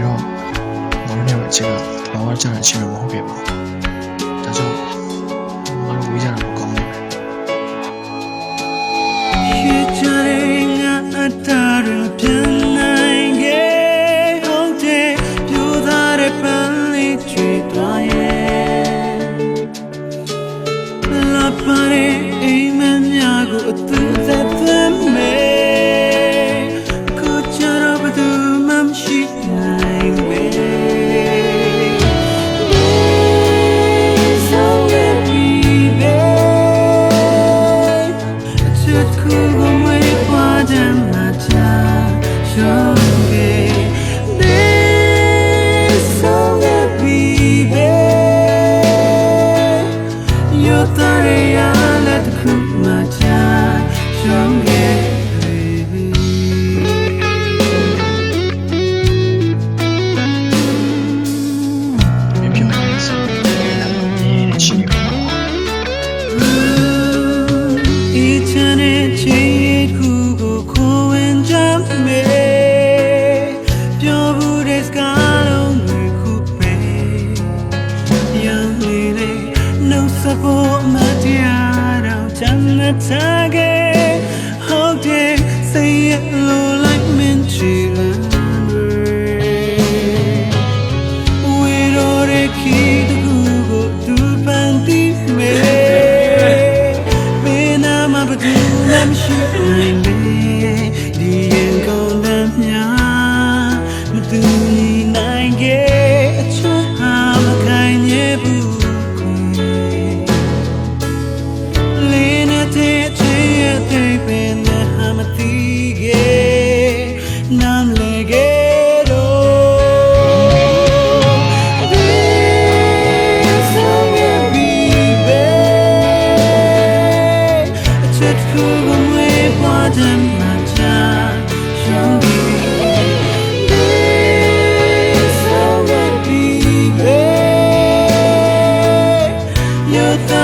တော့မောင်နဲ့အချက်ကဘာမှကြားတဲ့ချင်းမဟုတ်ခဲ့ပါဘူးဒါကြောင့်ငါတို့ဝေးကြတာမကောင်းဘူးရှိကြတဲ့ငါအတားရပြန်နိုင်ခဲ့ဟုတ်တယ်ပြိုသားတဲ့ပန်းလေးချွေသွားရဲ့လာပါတဲ့အိမ်မများကိုအတူသက်သက်မဲ့ကိုချရဘသူမှမရှိနိုင်ပဲSupport my dear, Tage, how they say it low like Minchila. We don't keep the Google to Panty me. When I'm up to them, shooting me. The end of them, yeah, but do I get you? I'm a kind of you're